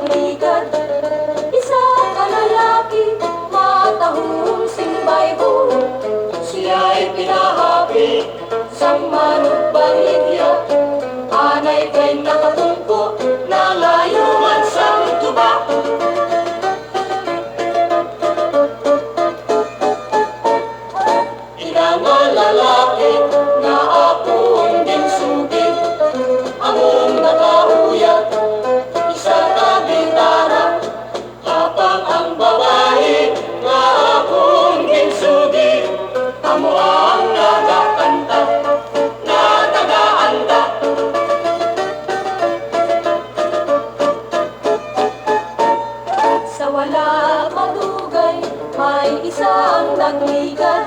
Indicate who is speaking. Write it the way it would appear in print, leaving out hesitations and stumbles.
Speaker 1: nagligad. Isa kalalaki, matahong simbaybo. Siya'y pinahabi sang manok baligya. Anay kay nakatungko na layuan sang tuba. Nga lalaki na akong ginsugid, among nakauyat isa ka gitara. Kapag ang babae nga akong ginsugid, amo ang nagakanta na tagaanda. Sa wala madugay may isang nagligan.